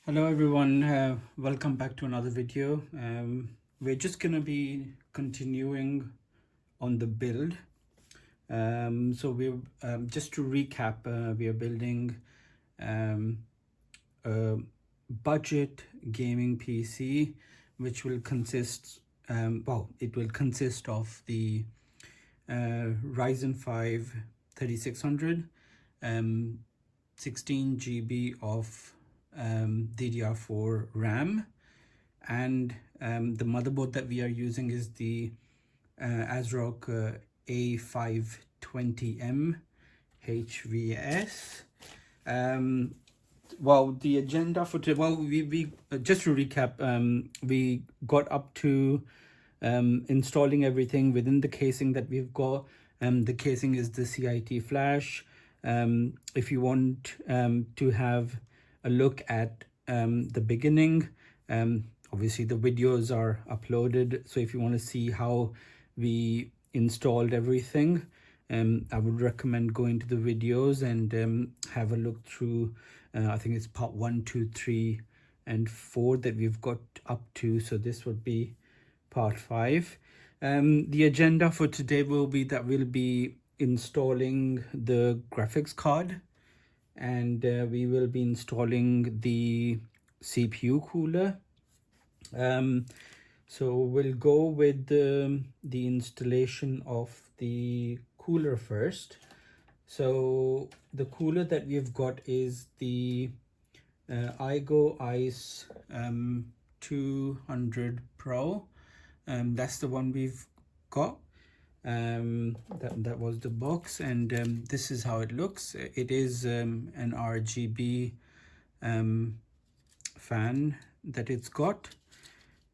Hello everyone, welcome back to another video. We're just gonna be continuing on the build. So we're just to recap, we are building a budget gaming PC, which will consist, it will consist of the Ryzen 5 3600, 16 GB of DDR4 RAM, and the motherboard that we are using is the ASRock A520M HVS. The agenda for today, we just to recap, we got up to installing everything within the casing that we've got. The casing is the CIT flash. If you want to have a look at the beginning, obviously the videos are uploaded, so if you want to see how we installed everything, I would recommend going to the videos and have a look through. I think it's part 1, 2, 3 and 4 that we've got up to, so this would be part 5. The agenda for today will be that we'll be installing the graphics card, and we will be installing the CPU cooler. So we'll go with the installation of the cooler first. So the cooler that we've got is the iGo Ice 200 Pro. That's the one we've got. That was the box, and this is how it looks. It is an RGB fan that it's got.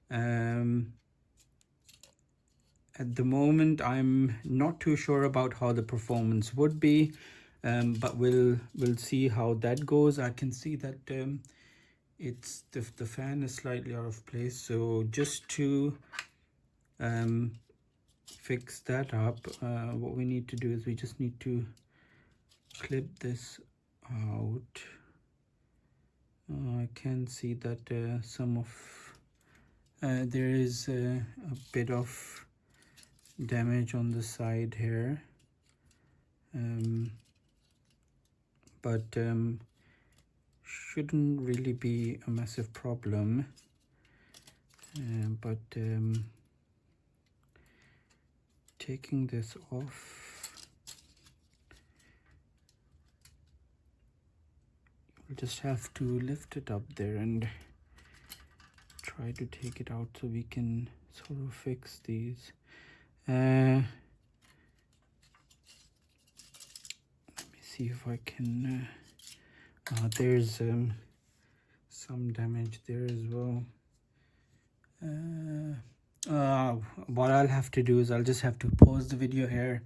At the moment, I'm not too sure about how the performance would be, but we'll see how that goes. I can see that it's the fan is slightly out of place, so just to fix that up, what we need to do is we just need to clip this out. I can see that some of there is a bit of damage on the side here, but shouldn't really be a massive problem. But taking this off, we'll just have to lift it up there and try to take it out so we can sort of fix these. Let me see if I can. There's some damage there as well. What I'll have to do is I'll just have to pause the video here,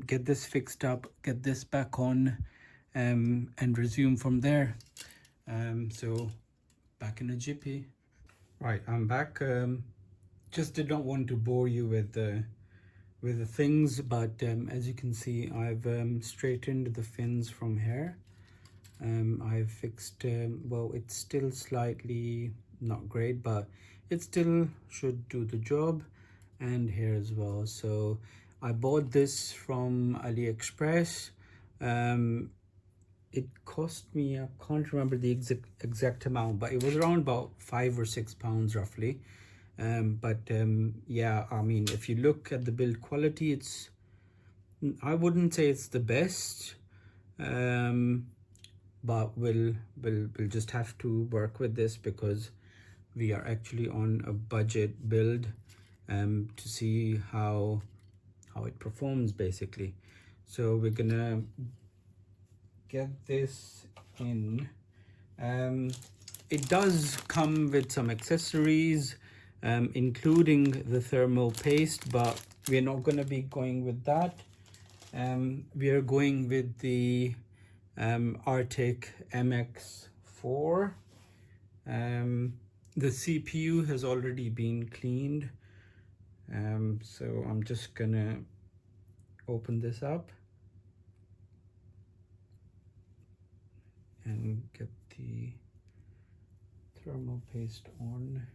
get this fixed up, get this back on, and resume from there. So back in a jiffy. Right, I'm back. Just did not want to bore you with the things, but as you can see, I've straightened the fins from here. I've fixed, well, it's still slightly not great, but it still should do the job, and here as well. So I bought this from AliExpress. It cost me, I can't remember the exact amount, but it was around about £5 or £6 roughly. Yeah, I mean, if you look at the build quality, it's, I wouldn't say it's the best, but we'll just have to work with this because we are actually on a budget build, to see how it performs basically. So we're gonna get this in. It does come with some accessories, including the thermal paste, but we're not going to be going with that. We are going with the Arctic MX4. The CPU has already been cleaned, so I'm just gonna open this up and get the thermal paste on.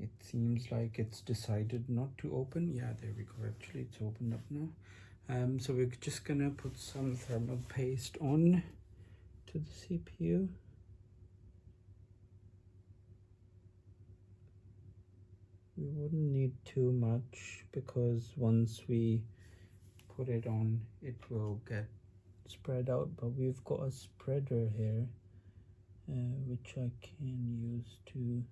It seems like it's decided not to open. Yeah, there we go. Actually, it's opened up now. So we're just gonna put some thermal paste on to the CPU. We wouldn't need too much because once we put it on, it will get spread out, but we've got a spreader here which I can use to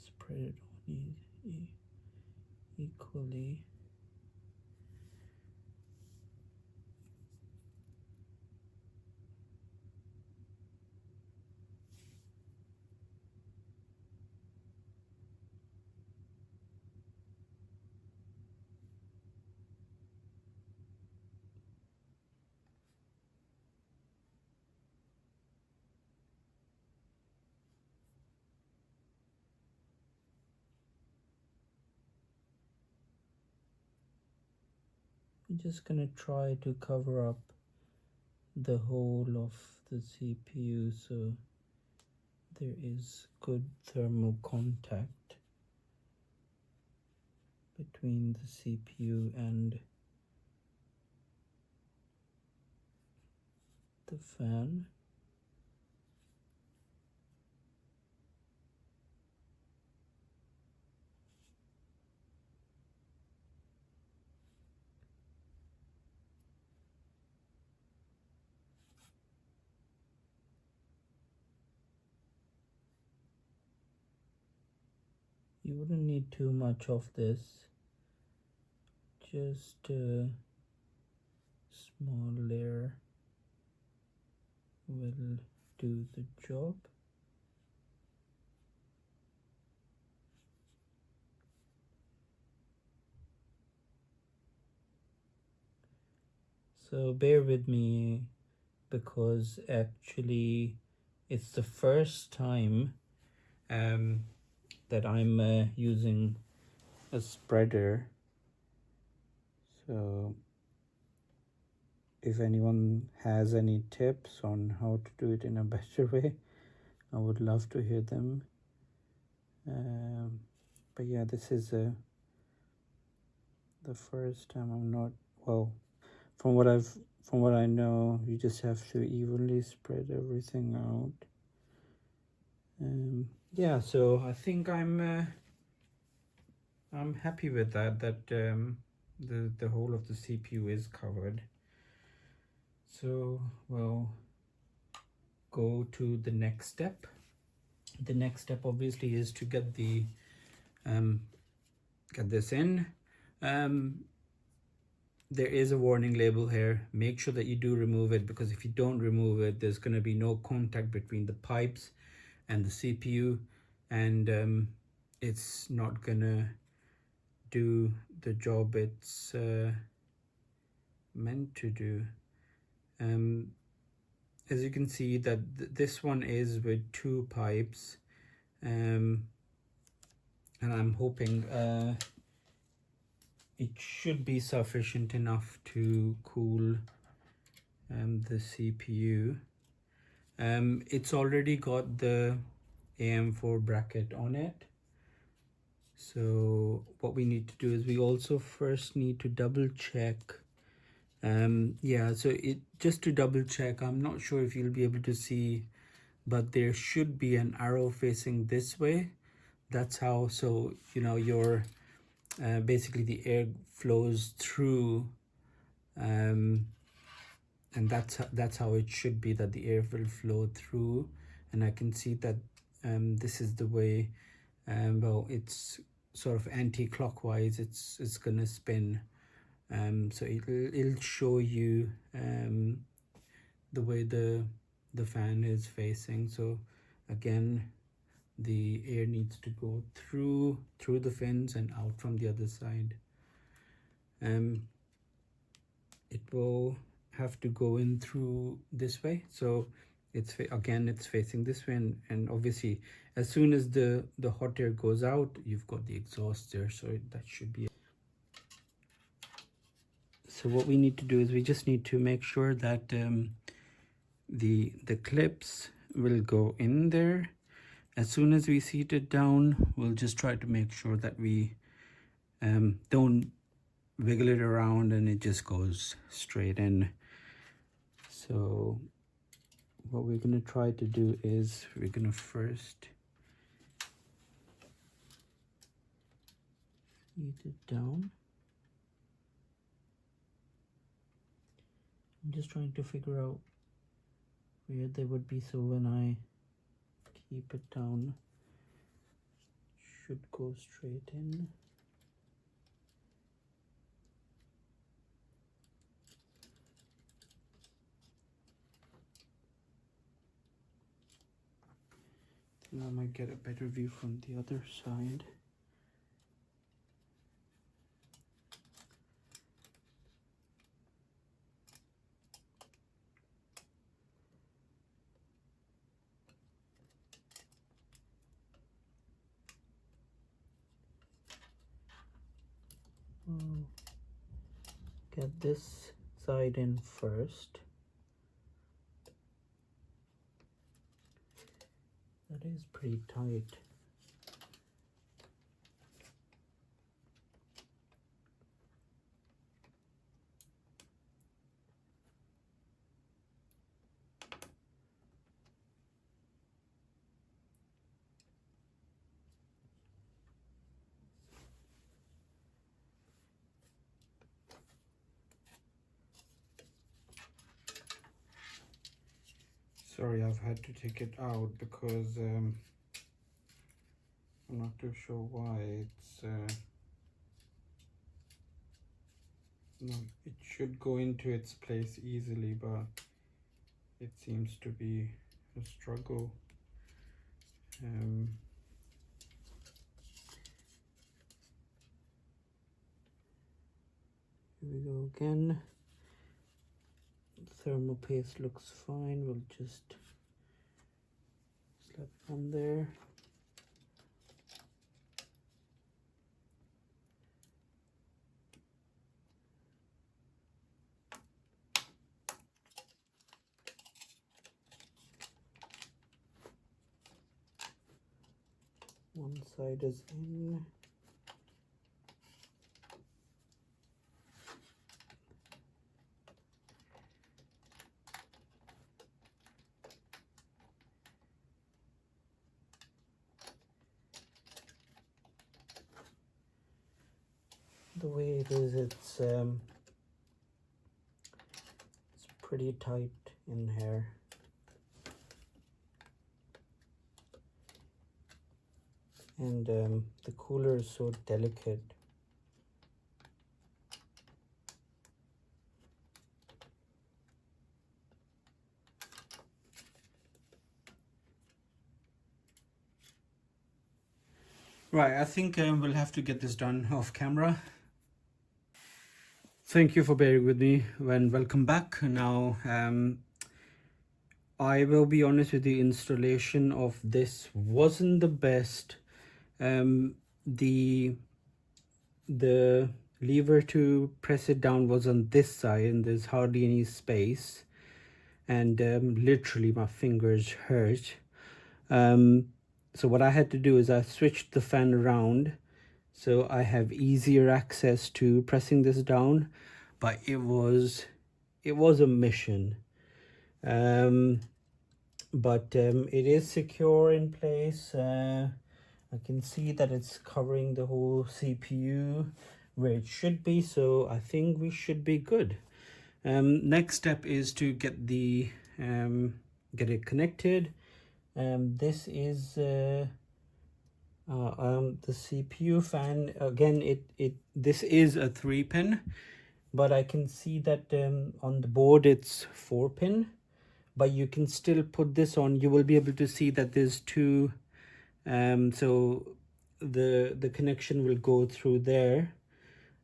spread it on equally. I'm just gonna try to cover up the whole of the CPU so there is good thermal contact between the CPU and the fan. You wouldn't need too much of this, just a small layer will do the job. So bear with me because actually it's the first time that I'm using a spreader. So if anyone has any tips on how to do it in a better way, I would love to hear them. But yeah, this is the first time. I'm not, well, from what I know, you just have to evenly spread everything out. Yeah, so I think I'm happy with that the whole of the CPU is covered. So we'll go to the next step. The next step obviously is to get the get this in. There is a warning label here. Make sure that you do remove it, because if you don't remove it, there's going to be no contact between the pipes and the CPU, and it's not gonna do the job it's meant to do. As you can see that this one is with 2 pipes, and I'm hoping it should be sufficient enough to cool the CPU. It's already got the AM4 bracket on it. So what we need to do is we also first need to double check. Yeah, so it just to double check, I'm not sure if you'll be able to see, but there should be an arrow facing this way. That's how, so you know, your basically the air flows through, and that's how it should be, that the air will flow through. And I can see that this is the way, well, it's sort of anti-clockwise, it's gonna spin. So it'll show you the way the fan is facing. So again, the air needs to go through the fins and out from the other side. It will have to go in through this way, so it's facing this way, and obviously as soon as the hot air goes out, you've got the exhaust there, so that should be it. So what we need to do is we just need to make sure that the clips will go in there. As soon as we seat it down, we'll just try to make sure that we don't wiggle it around and it just goes straight in. So what we're going to try to do is we're going to first seat it down. I'm just trying to figure out where they would be, so when I keep it down, it should go straight in. Now I might get a better view from the other side. We'll get this side in first. That is pretty tight. Sorry, I've had to take it out because I'm not too sure why. It's no, it should go into its place easily, but it seems to be a struggle. Here we go again. Thermal paste looks fine. We'll just slap it on there. One side is in. The way it is, it's pretty tight in here. And the cooler is so delicate. Right, I think we'll have to get this done off camera. Thank you for bearing with me and welcome back. Now, I will be honest with you, installation of this wasn't the best. The lever to press it down was on this side and there's hardly any space, and literally my fingers hurt. So what I had to do is I switched the fan around so I have easier access to pressing this down, but it was a mission. But it is secure in place. I can see that it's covering the whole CPU where it should be, so I think we should be good. Next step is to get the get it connected. This is the CPU fan. Again, this is a 3-pin, but I can see that on the board it's 4-pin, but you can still put this on. You will be able to see that there's 2, so the connection will go through there.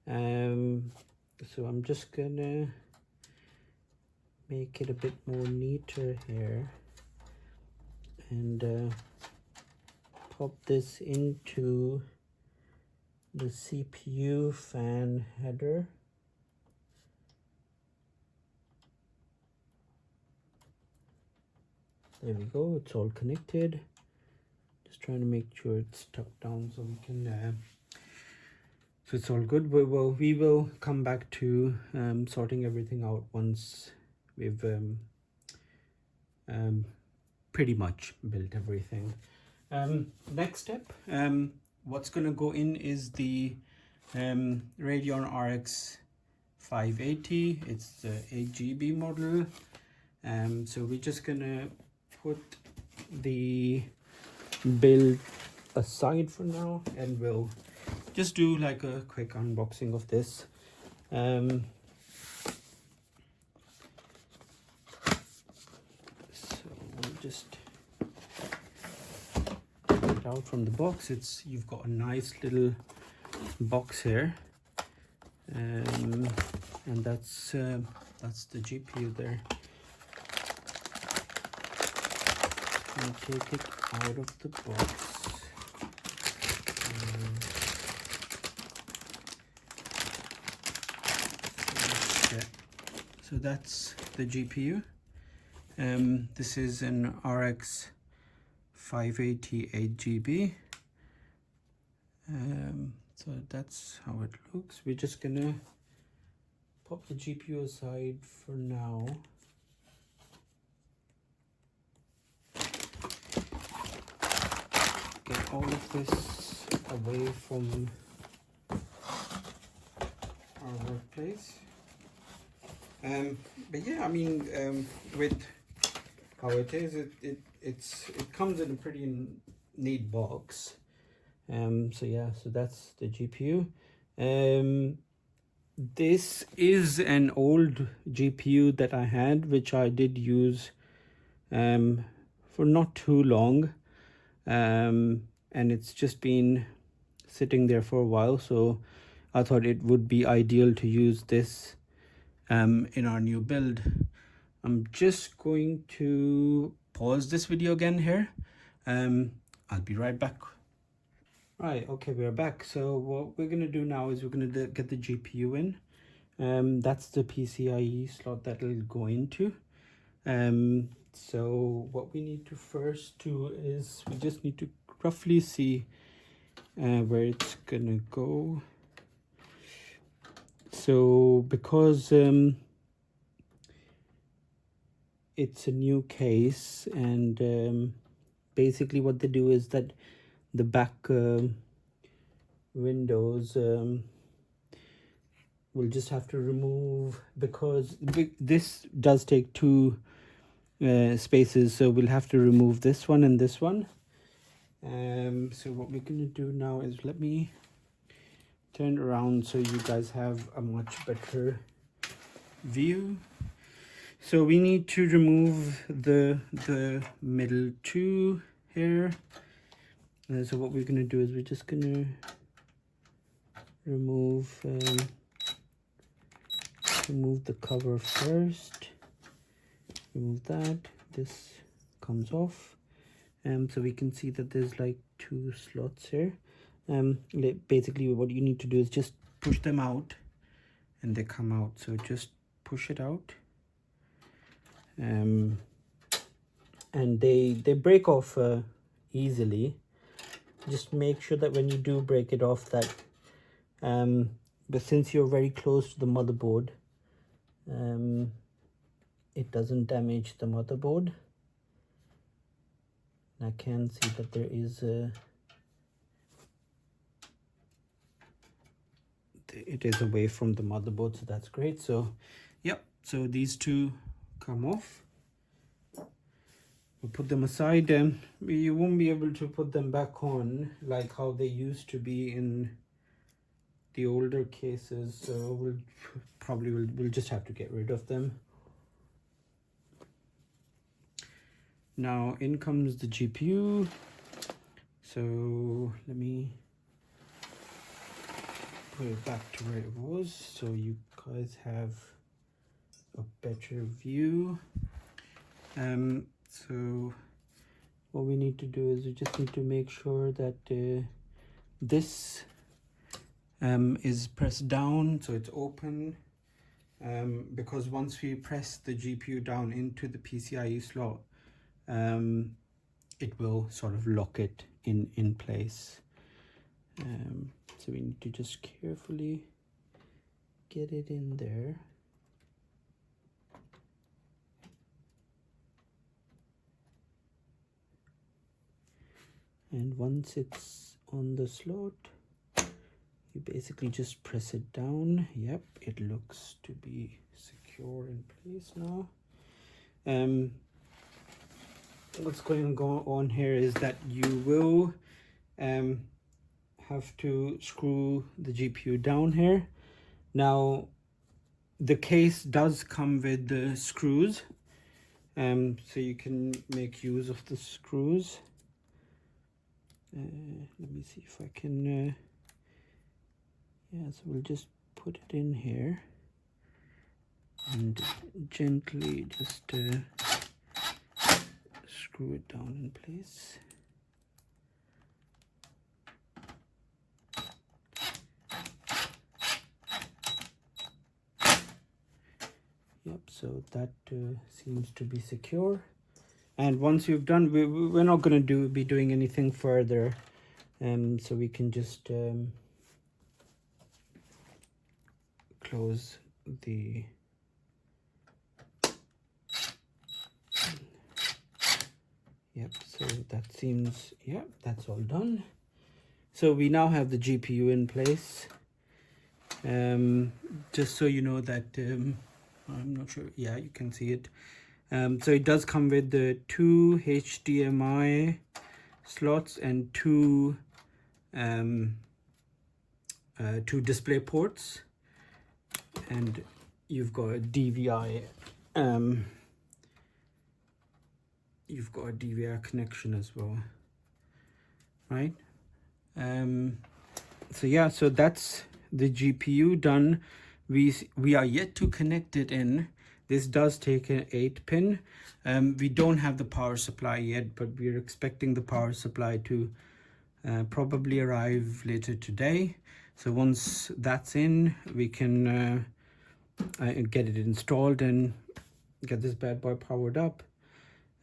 So I'm just gonna make it a bit more neater here and pop this into the CPU fan header. There we go, it's all connected. Just trying to make sure it's stuck down so we can so it's all good. We will come back to sorting everything out once we've pretty much built everything. Next step, what's gonna go in is the Radeon RX 580. It's the 8GB model. So we're just gonna put the build aside for now, and we'll just do like a quick unboxing of this. So we'll just take it out from the box. You've got a nice little box here, and that's the GPU there. I'll take it out of the box. So that's the GPU. This is an RX 580 8GB. So that's how it looks. We're just gonna pop the GPU aside for now. Get all of this away from our workplace. But yeah, I mean, with how it is, it comes in a pretty neat box. So yeah, so that's the GPU. This is an old GPU that I had, which I did use for not too long, and it's just been sitting there for a while, so I thought it would be ideal to use this in our new build. I'm just going to pause this video again here. I'll be right back. Right, okay, we're back. So what we're gonna do now is we're gonna get the GPU in. That's the PCIe slot that it'll go into. So what we need to first do is we just need to roughly see where it's gonna go. So because it's a new case, and basically what they do is that the back windows we'll just have to remove, because this does take two spaces, so we'll have to remove this one and this one. So what we're going to do now is, let me turn around so you guys have a much better view. So we need to remove the middle two here. So what we're going to do is we're just going to remove the cover first. Remove that. This comes off. So we can see that there's like two slots here. Basically what you need to do is just push them out and they come out. So just push it out. And they break off easily. Just make sure that when you do break it off, that but since you're very close to the motherboard, it doesn't damage the motherboard. I can see that there is it is away from the motherboard, so that's great. So yep, so these two come off. We'll put them aside, and you won't be able to put them back on like how they used to be in the older cases, so we'll just have to get rid of them. Now in comes the GPU. So let me put it back to where it was so you guys have a better view. So what we need to do is we just need to make sure that this is pressed down so it's open, because once we press the GPU down into the PCIe slot, it will sort of lock it in place. So we need to just carefully get it in there. And once it's on the slot, you basically just press it down. Yep, it looks to be secure in place now. What's going on here is that you will have to screw the GPU down here. Now the case does come with the screws, so you can make use of the screws. Let me see if I can yeah, so we'll just put it in here and gently just screw it down in place. Yep, so that seems to be secure. And once you've done, we're not going to be doing anything further, so we can just close the yep, so that seems, yep, that's all done. So we now have the GPU in place. Just so you know that I'm not sure, yeah, you can see it. So it does come with the 2 HDMI slots and two display ports, and you've got a DVI connection as well, right? So yeah, so that's the GPU done. We are yet to connect it in. This does take an 8-pin. We don't have the power supply yet, but we're expecting the power supply to probably arrive later today. So once that's in, we can get it installed and get this bad boy powered up.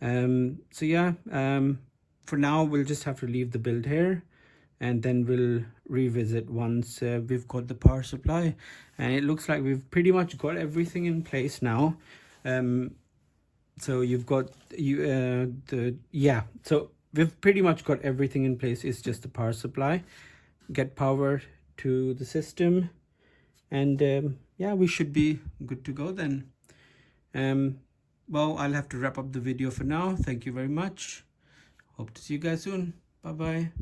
So yeah, for now we'll just have to leave the build here, and then we'll revisit once we've got the power supply. And it looks like we've pretty much got everything in place now. So you've got so we've pretty much got everything in place. It's just the power supply, get power to the system, and yeah, we should be good to go then. Well, I'll have to wrap up the video for now. Thank you very much. Hope to see you guys soon. Bye bye.